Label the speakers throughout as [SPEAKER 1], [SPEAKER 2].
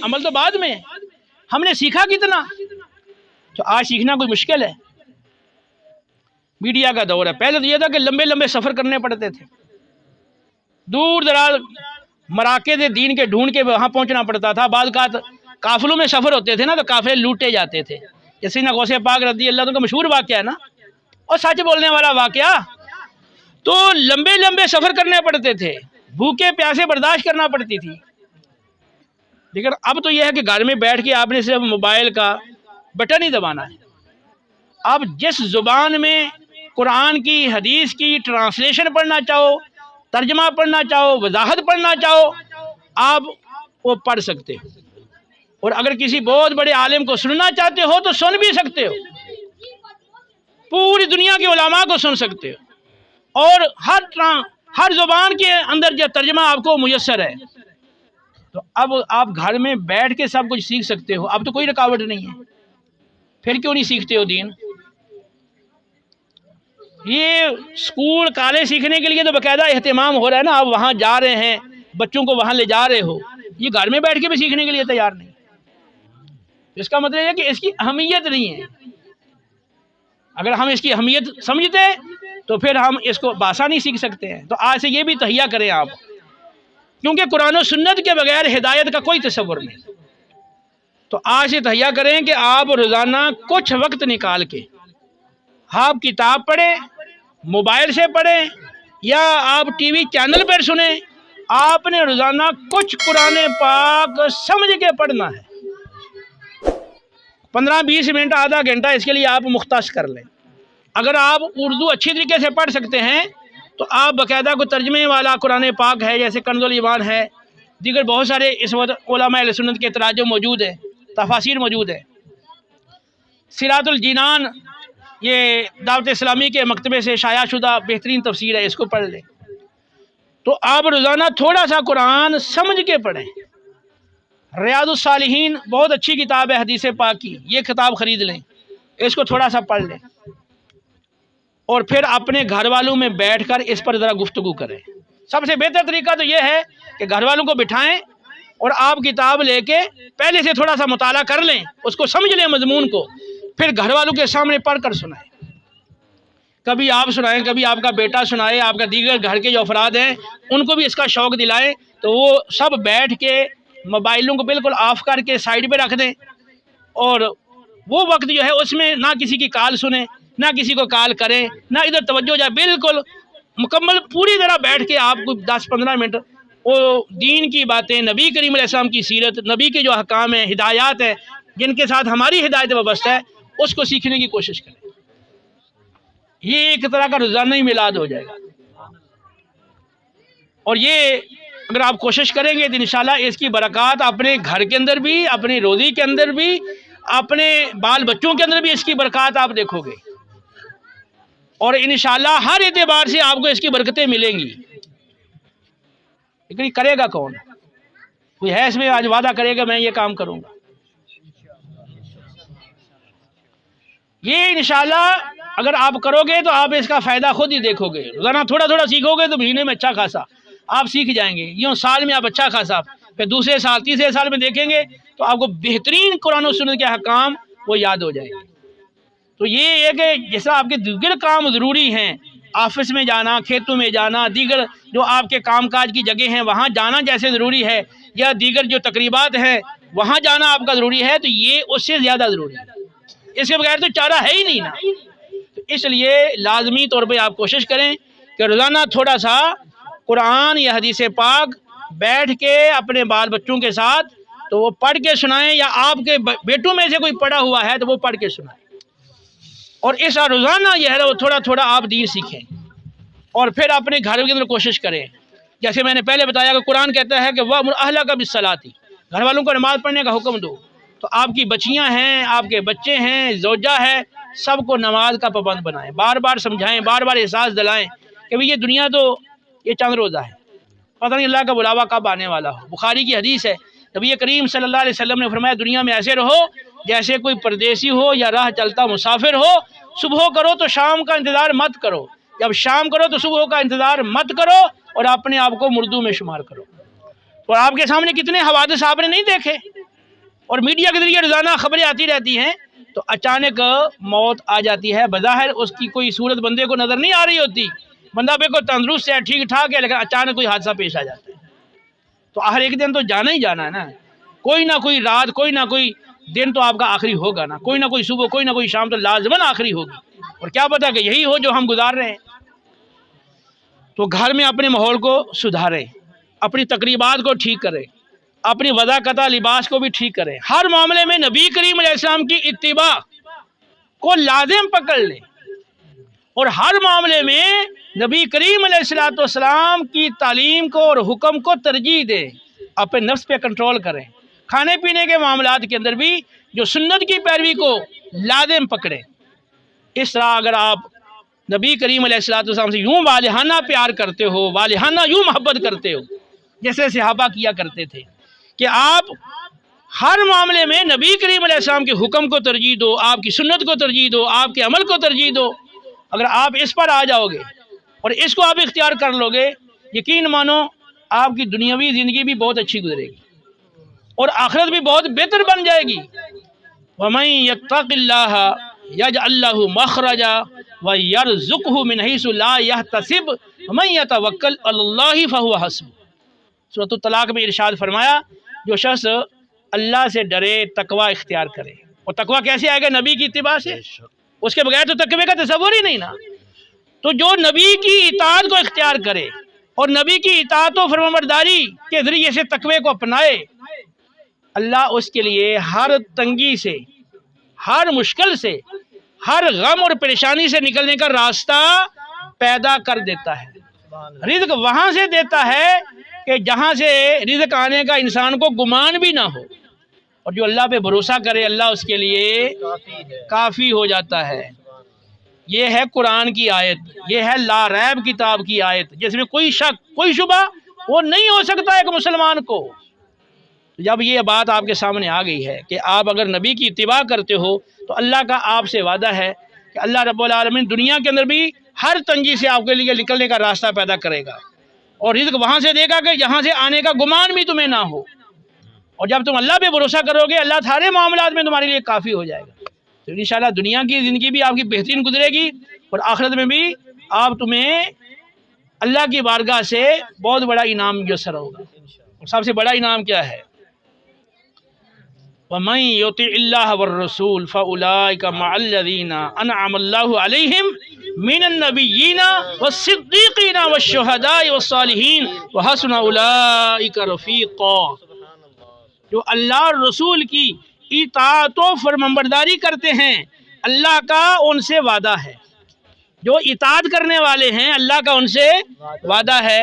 [SPEAKER 1] عمل تو بعد میں ہے۔ ہم نے سیکھا کتنا؟ تو آج سیکھنا کوئی مشکل ہے۔ میڈیا کا دور ہے، پہلے تو یہ تھا کہ لمبے لمبے سفر کرنے پڑتے تھے، دور دراز مراکز دین کے ڈھونڈ کے وہاں پہنچنا پڑتا تھا۔ بعض قافلوں میں سفر ہوتے تھے نا، تو قافلے لوٹے جاتے تھے، جیسے نا غوث پاک رضی اللہ عنہ کا مشہور واقعہ ہے نا، اور سچ بولنے والا واقعہ۔ تو لمبے لمبے سفر کرنے پڑتے تھے، بھوکے پیاسے برداشت کرنا پڑتی تھی۔ لیکن اب تو یہ ہے کہ گھر میں بیٹھ کے آپ نے صرف موبائل کا بٹن ہی دبانا ہے۔ آپ جس زبان میں قرآن کی حدیث کی ٹرانسلیشن پڑھنا چاہو، ترجمہ پڑھنا چاہو، وضاحت پڑھنا چاہو، آپ وہ پڑھ سکتے ہو۔ اور اگر کسی بہت بڑے عالم کو سننا چاہتے ہو تو سن بھی سکتے ہو، پوری دنیا کے علماء کو سن سکتے ہو، اور ہر زبان کے اندر جو ترجمہ آپ کو میسر ہے۔ تو اب آپ گھر میں بیٹھ کے سب کچھ سیکھ سکتے ہو، اب تو کوئی رکاوٹ نہیں ہے۔ پھر کیوں نہیں سیکھتے ہو دین؟ یہ اسکول کالج سیکھنے کے لیے تو باقاعدہ اہتمام ہو رہا ہے نا، آپ وہاں جا رہے ہیں، بچوں کو وہاں لے جا رہے ہو، یہ گھر میں بیٹھ کے بھی سیکھنے کے لیے تیار نہیں۔ اس کا مطلب یہ ہے کہ اس کی اہمیت نہیں ہے۔ اگر ہم اس کی اہمیت سمجھتے تو پھر ہم اس کو بآسانی سیکھ سکتے ہیں۔ تو آج سے یہ بھی تہیہ کریں آپ، کیونکہ قرآن و سنت کے بغیر ہدایت کا کوئی تصور نہیں۔ تو آج سے تہیہ کریں کہ آپ روزانہ کچھ وقت نکال کے آپ کتاب پڑھیں، موبائل سے پڑھیں، یا آپ ٹی وی چینل پر سنیں، آپ نے روزانہ کچھ قرآن پاک سمجھ کے پڑھنا ہے۔ 15-20 منٹ، آدھا گھنٹہ اس کے لیے آپ مختص کر لیں۔ اگر آپ اردو اچھی طریقے سے پڑھ سکتے ہیں تو آپ باقاعدہ کوئی ترجمے والا قرآن پاک ہے، جیسے کنز الایمان ہے، دیگر بہت سارے اس وقت علماء اہل سنت کے تراجم موجود ہیں، تفاسیر موجود ہے۔ صراط الجنان یہ دعوت اسلامی کے مکتبے سے شائع شدہ بہترین تفسیر ہے، اس کو پڑھ لیں۔ تو آپ روزانہ تھوڑا سا قرآن سمجھ کے پڑھیں۔ ریاض الصالحین بہت اچھی کتاب ہے حدیث پاک کی، یہ کتاب خرید لیں، اس کو تھوڑا سا پڑھ لیں، اور پھر اپنے گھر والوں میں بیٹھ کر اس پر ذرا گفتگو کریں۔ سب سے بہتر طریقہ تو یہ ہے کہ گھر والوں کو بٹھائیں اور آپ کتاب لے کے پہلے سے تھوڑا سا مطالعہ کر لیں، اس کو سمجھ لیں مضمون کو، پھر گھر والوں کے سامنے پڑھ کر سنائیں۔ کبھی آپ سنائیں، کبھی آپ کا بیٹا سنائے، آپ کا دیگر گھر کے جو افراد ہیں ان کو بھی اس کا شوق دلائیں، تو وہ سب بیٹھ کے موبائلوں کو بالکل آف کر کے سائڈ پہ رکھ دیں، اور وہ وقت جو ہے اس میں نہ کسی کی کال سنیں، نہ کسی کو کال کریں، نہ ادھر توجہ جائے، بالکل مکمل پوری طرح بیٹھ کے آپ کو 10-15 منٹ وہ دین کی باتیں، نبی کریم علیہ السلام کی سیرت، نبی کے جو احکام ہیں، ہدایات ہیں جن کے ساتھ ہماری ہدایت وابستہ ہے، اس کو سیکھنے کی کوشش کریں۔ یہ ایک طرح کا روزانہ ہی میلاد ہو جائے گا، اور یہ اگر آپ کوشش کریں گے تو انشاءاللہ اس کی برکات اپنے گھر کے اندر بھی، اپنی روزی کے اندر بھی، اپنے بال بچوں کے اندر بھی اس کی برکات آپ دیکھو گے، اور انشاءاللہ ہر اعتبار سے آپ کو اس کی برکتیں ملیں گی۔ لیکن کرے گا کون؟ کوئی ہے اس میں آج وعدہ کرے گا میں یہ کام کروں گا؟ یہ انشاءاللہ اگر آپ کرو گے تو آپ اس کا فائدہ خود ہی دیکھو گے۔ روزانہ تھوڑا تھوڑا سیکھو گے تو مہینے میں اچھا خاصا آپ سیکھ جائیں گے، یوں سال میں آپ اچھا خاصا، پھر دوسرے سال تیسرے سال میں دیکھیں گے تو آپ کو بہترین قرآن و سنت کے احکام وہ یاد ہو جائیں گے۔ تو یہ ہے کہ جیسا آپ کے دیگر کام ضروری ہیں، آفس میں جانا، کھیتوں میں جانا، دیگر جو آپ کے کام کاج کی جگہ ہیں وہاں جانا جیسے ضروری ہے، یا دیگر جو تقریبات ہیں وہاں جانا آپ کا ضروری ہے، تو یہ اس سے زیادہ ضروری ہے۔ اس کے بغیر تو چارہ ہے ہی نہیں نا۔ تو اس لیے لازمی طور پہ آپ کوشش کریں کہ روزانہ تھوڑا سا قرآن یا حدیث پاک بیٹھ کے اپنے بال بچوں کے ساتھ تو وہ پڑھ کے سنائیں، یا آپ کے بیٹوں میں سے کوئی پڑھا ہوا ہے تو وہ پڑھ کے سنائیں، اور اس روزانہ یہ ہے وہ تھوڑا تھوڑا آپ دین سیکھیں، اور پھر اپنے گھر کے اندر کوشش کریں۔ جیسے میں نے پہلے بتایا کہ قرآن کہتا ہے کہ وَأْمُرْ أَهْلَكَ بِالصَّلَاةِ، گھر والوں کو نماز پڑھنے کا حکم دو۔ تو آپ کی بچیاں ہیں، آپ کے بچے ہیں، زوجہ ہے، سب کو نماز کا پابند بنائیں، بار بار سمجھائیں، بار بار احساس دلائیں کہ یہ دنیا تو یہ چند روزہ ہے، پتہ نہیں اللہ کا بلاوا کب آنے والا ہو۔ بخاری کی حدیث ہے، نبی کریم صلی اللہ علیہ وسلم نے فرمایا دنیا میں ایسے رہو جیسے کوئی پردیسی ہو یا راہ چلتا مسافر ہو، صبح کرو تو شام کا انتظار مت کرو، جب شام کرو تو صبح کا انتظار مت کرو، اور اپنے آپ کو مردوں میں شمار کرو۔ اور آپ کے سامنے کتنے حوادث آپ نے نہیں دیکھے، اور میڈیا کے ذریعے روزانہ خبریں آتی رہتی ہیں، تو اچانک موت آ جاتی ہے، بظاہر اس کی کوئی صورت بندے کو نظر نہیں آ رہی ہوتی، بندہ بالکل تندرست ہے، ٹھیک ٹھاک ہے، لیکن اچانک کوئی حادثہ پیش آ جاتا ہے۔ تو ہر ایک دن تو جانا ہی جانا ہے نا، کوئی نہ کوئی رات، کوئی نہ کوئی دن تو آپ کا آخری ہوگا نا، کوئی نہ کوئی صبح، کوئی نہ کوئی شام تو لازماً آخری ہوگی، اور کیا پتہ کہ یہی ہو جو ہم گزار رہے ہیں۔ تو گھر میں اپنے ماحول کو سدھاریں، اپنی تقریبات کو ٹھیک کریں، اپنی وضاقتہ لباس کو بھی ٹھیک کریں، ہر معاملے میں نبی کریم علیہ السلام کی اتباع کو لازم پکڑ لیں، اور ہر معاملے میں نبی کریم علیہ السلام کی تعلیم کو اور حکم کو ترجیح دیں، اپنے نفس پہ کنٹرول کریں، کھانے پینے کے معاملات کے اندر بھی جو سنت کی پیروی کو لازم پکڑیں۔ اس طرح اگر آپ نبی کریم علیہ السلام سے یوں والہانہ پیار کرتے ہو، والہانہ یوں محبت کرتے ہو جیسے صحابہ کیا کرتے تھے، کہ آپ ہر معاملے میں نبی کریم علیہ السلام کے حکم کو ترجیح دو، آپ کی سنت کو ترجیح دو، آپ کے عمل کو ترجیح دو، اگر آپ اس پر آ جاؤ گے اور اس کو آپ اختیار کر لو گے، یقین مانو آپ کی دنیاوی زندگی بھی بہت اچھی گزرے گی اور آخرت بھی بہت بہتر بن جائے گی۔ وَمَن يَتَّقِ اللَّهَ يَجْعَل لَّهُ مَخْرَجًا وَيَرْزُقْهُ مِنْ حَيْثُ لَا يَحْتَسِبُ وَمَن يَتَوَكَّلْ عَلَى اللَّهِ فَهُوَ حَسْبُهُ۔ سورۃ الطلاق میں ارشاد فرمایا، جو شخص اللہ سے ڈرے، تقوی اختیار کرے، اور تقوی کیسے آئے گا؟ نبی کی اتباع سے، اس کے بغیر تو تقوی کا تصور ہی نہیں نا۔ تو جو نبی کی اطاعت کو اختیار کرے اور نبی کی اطاعت و فرمانبرداری کے ذریعے سے تقوی کو اپنائے، اللہ اس کے لیے ہر تنگی سے، ہر مشکل سے، ہر غم اور پریشانی سے نکلنے کا راستہ پیدا کر دیتا ہے۔ رزق وہاں سے دیتا ہے کہ جہاں سے رزق آنے کا انسان کو گمان بھی نہ ہو، اور جو اللہ پہ بھروسہ کرے اللہ اس کے لیے کافی ہو جاتا ہے۔ یہ ہے قرآن کی آیت، یہ ہے لا ریب کتاب کی آیت، جس میں کوئی شک، کوئی شبہ وہ نہیں ہو سکتا ایک مسلمان کو۔ جب یہ بات آپ کے سامنے آ گئی ہے کہ آپ اگر نبی کی اتباع کرتے ہو تو اللہ کا آپ سے وعدہ ہے کہ اللہ رب العالمین دنیا کے اندر بھی ہر تنگی سے آپ کے لیے نکلنے کا راستہ پیدا کرے گا، اور رزق وہاں سے دے گا کہ جہاں سے آنے کا گمان بھی تمہیں نہ ہو، اور جب تم اللہ پہ بھروسہ کرو گے اللہ سارے معاملات میں تمہارے لیے کافی ہو جائے گا۔ تو انشاءاللہ دنیا کی زندگی بھی آپ کی بہترین گزرے گی، اور آخرت میں بھی آپ تمہیں اللہ کی بارگاہ سے بہت بڑا انعام میسر ہوگا۔ اور سب سے بڑا انعام کیا ہے؟ وَمَن يُطِعِ اللَّهَ وَالرَّسُولَ فَأُولَٰئِكَ مَعَ الَّذِينَ أَنْعَمَ اللَّهُ عَلَيْهِم مِّنَ النَّبِيِّينَ وَالصِّدِّيقِينَ وَالشُّهَدَاءِ وَالصَّالِحِينَ وَحَسُنَ أُولَٰئِكَ رَفِيقًا۔ جو اللہ اور رسول کی اطاعت و فرمانبرداری کرتے ہیں، اللہ کا ان سے وعدہ ہے۔ جو اطاعت کرنے والے ہیں اللہ کا ان سے وعدہ ہے،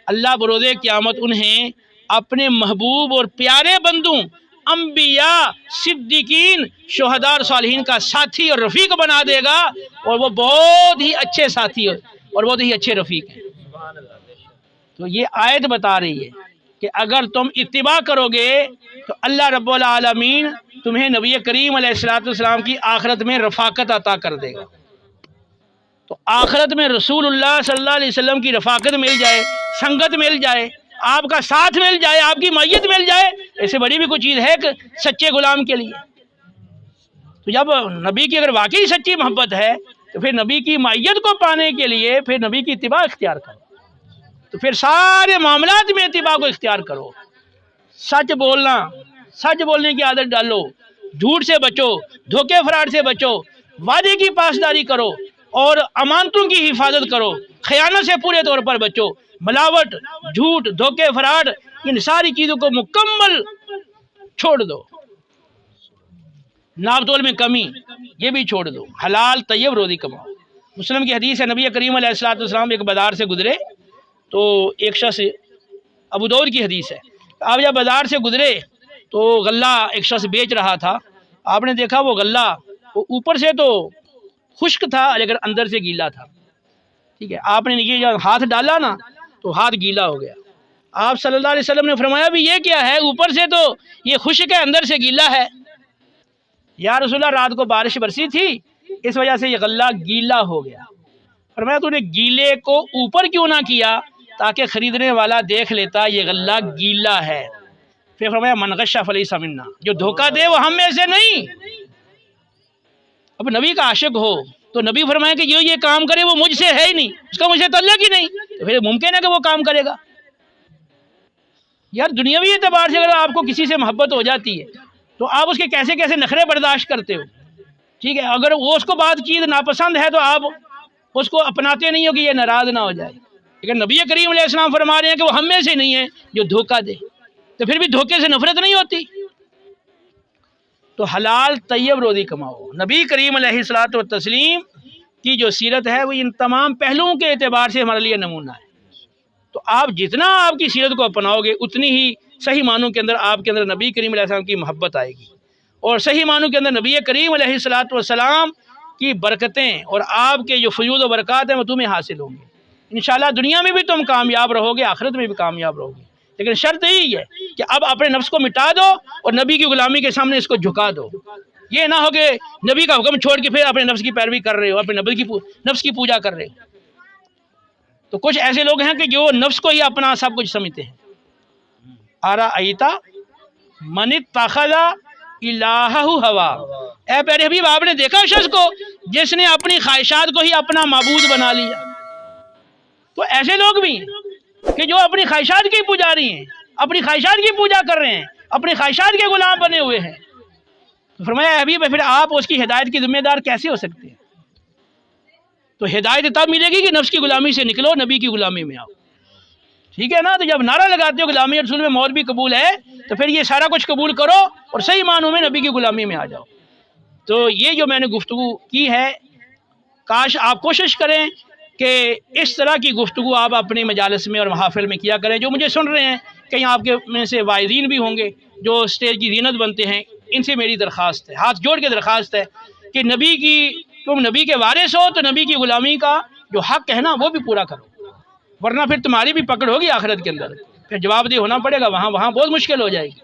[SPEAKER 1] اللہ بروز قیامت انہیں اپنے محبوب اور پیارے بندوں، انبیاء، صدیقین، شہداء اور صالحین کا ساتھی اور رفیق بنا دے گا، اور وہ بہت ہی اچھے ساتھی اور بہت ہی اچھے رفیق ہیں۔ تو یہ آیت بتا رہی ہے کہ اگر تم اتباع کرو گے تو اللہ رب العالمین تمہیں نبی کریم علیہ السلام کی آخرت میں رفاقت عطا کر دے گا۔ تو آخرت میں رسول اللہ صلی اللہ علیہ وسلم کی رفاقت مل جائے، سنگت مل جائے، آپ کا ساتھ مل جائے، آپ کی معیت مل جائے، ایسے بڑی بھی کوئی چیز ہے کہ سچے غلام کے لیے۔ تو جب نبی کی اگر واقعی سچی محبت ہے تو پھر نبی کی معیت کو پانے کے لیے پھر نبی کی اتباع اختیار کرو، تو پھر سارے معاملات میں اتباع کو اختیار کرو۔ سچ بولنا، سچ بولنے کی عادت ڈالو، جھوٹ سے بچو، دھوکے فراڈ سے بچو، وعدے کی پاسداری کرو اور امانتوں کی حفاظت کرو، خیانت سے پورے طور پر بچو، ملاوٹ، جھوٹ، دھوکے فراڈ، ان ساری چیزوں کو مکمل چھوڑ دو، ناپ تول میں کمی یہ بھی چھوڑ دو، حلال طیب روزی کماؤ۔ مسلم کی حدیث ہے، نبی کریم علیہ السلام ایک بازار سے گزرے تو ایک شخص، ابو داؤد کی حدیث ہے، آپ جب بازار سے گزرے تو غلہ ایک شخص بیچ رہا تھا، آپ نے دیکھا وہ غلہ وہ اوپر سے تو خشک تھا لیکن اندر سے گیلا تھا، ٹھیک ہے، آپ نے یہ جب ہاتھ ڈالا نا تو ہاتھ گیلا ہو گیا۔ آپ صلی اللہ علیہ وسلم نے فرمایا بھی یہ کیا ہے؟ اوپر سے تو یہ خشک ہے اندر سے گیلا ہے۔ یا رسول اللہ رات کو بارش برسی تھی اس وجہ سے یہ غلہ گیلا ہو گیا۔ فرمایا تو نے گیلے کو اوپر کیوں نہ کیا تاکہ خریدنے والا دیکھ لیتا یہ غلہ گیلا ہے، پھر فرمایا من غش فلیس منا، جو دھوکہ دے وہ ہم میں سے نہیں۔ اب نبی کا عاشق ہو تو نبی فرمایا کہ جو یہ کام کرے وہ مجھ سے ہے ہی نہیں، اس کا مجھ سے تعلق ہی نہیں، تو پھر ممکن ہے کہ وہ کام کرے گا۔ یار دنیاوی اعتبار سے اگر آپ کو کسی سے محبت ہو جاتی ہے تو آپ اس کے کیسے کیسے نخرے برداشت کرتے ہو، ٹھیک ہے، اگر وہ اس کو بات چیز ناپسند ہے تو آپ اس کو اپناتے نہیں ہو کہ یہ ناراض نہ ہو جائے، لیکن نبی کریم علیہ السلام فرما رہے ہیں کہ وہ ہم میں سے نہیں ہے جو دھوکہ دے، تو پھر بھی دھوکے سے نفرت نہیں ہوتی۔ تو حلال طیب روزی کماؤ۔ نبی کریم علیہ الصلوۃ والتسلیم کی جو سیرت ہے وہ ان تمام پہلوؤں کے اعتبار سے ہمارے لیے نمونہ ہے۔ تو آپ جتنا آپ کی سیرت کو اپناؤ گے اتنی ہی صحیح معنوں کے اندر آپ کے اندر نبی کریم علیہ السلام کی محبت آئے گی، اور صحیح معنوں کے اندر نبی کریم علیہ الصلوۃ والسلام کی برکتیں اور آپ کے جو فیوض و برکات ہیں وہ تمہیں حاصل ہوں گے۔ انشاءاللہ دنیا میں بھی تم کامیاب رہو گے، آخرت میں بھی کامیاب رہو گے، لیکن شرط یہی ہے کہ اب اپنے نفس کو مٹا دو اور نبی کی غلامی کے سامنے اس کو جھکا دو۔ یہ نہ ہو کہ نبی کا حکم چھوڑ کے پھر اپنے نفس کی پیروی کر رہے ہو، اپنے نفس کی پوجا کر رہے ہو۔ تو کچھ ایسے لوگ ہیں کہ جو نفس کو ہی اپنا سب کچھ سمجھتے ہیں۔ ارأیت من اتخذ الہہ ہوا، اے پیارے حبیب آپ نے دیکھا شخص کو جس نے اپنی خواہشات کو ہی اپنا معبود بنا لیا۔ تو ایسے لوگ بھی ہیں کہ جو اپنی خواہشات کی پجاری ہیں، اپنی خواہشات کی پوجا کر رہے ہیں، اپنی خواہشات کے غلام بنے ہوئے ہیں۔ تو فرمایا اے حبیب پھر آپ اس کی ہدایت کی ذمہ دار کیسے ہو سکتے ہیں؟ تو ہدایت تب ملے گی کہ نفس کی غلامی سے نکلو، نبی کی غلامی میں آؤ، ٹھیک ہے نا؟ تو جب نعرہ لگاتے ہو غلامی رسول میں موت بھی قبول ہے تو پھر یہ سارا کچھ قبول کرو اور صحیح معنوں میں نبی کی غلامی میں آ جاؤ۔ تو یہ جو میں نے گفتگو کی ہے، کاش آپ کوشش کریں کہ اس طرح کی گفتگو آپ اپنی مجالس میں اور محافل میں کیا کریں۔ جو مجھے سن رہے ہیں کہیں آپ کے میں سے واعظین بھی ہوں گے جو اسٹیج کی زینت بنتے ہیں، ان سے میری درخواست ہے، ہاتھ جوڑ کے درخواست ہے کہ تم نبی کے وارث ہو تو نبی کی غلامی کا جو حق ہے نا وہ بھی پورا کرو، ورنہ پھر تمہاری بھی پکڑ ہوگی آخرت کے اندر، پھر جواب دہ ہونا پڑے گا، وہاں بہت مشکل ہو جائے گی۔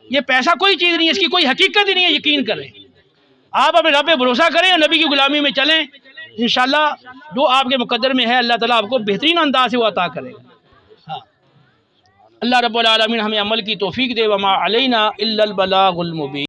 [SPEAKER 1] یہ پیسہ کوئی چیز نہیں ہے، اس کی کوئی حقیقت ہی نہیں ہے، یقین کریں۔ آپ اپنے رب پہ بھروسہ کریں اور نبی کی غلامی میں چلیں، انشاءاللہ جو آپ کے مقدر میں ہے اللہ تعالیٰ آپ کو بہترین انداز سے وہ عطا کرے گا۔ ہاں، اللہ رب العالمین ہمیں عمل کی توفیق دے، وما علینا الا البلاغ المبین۔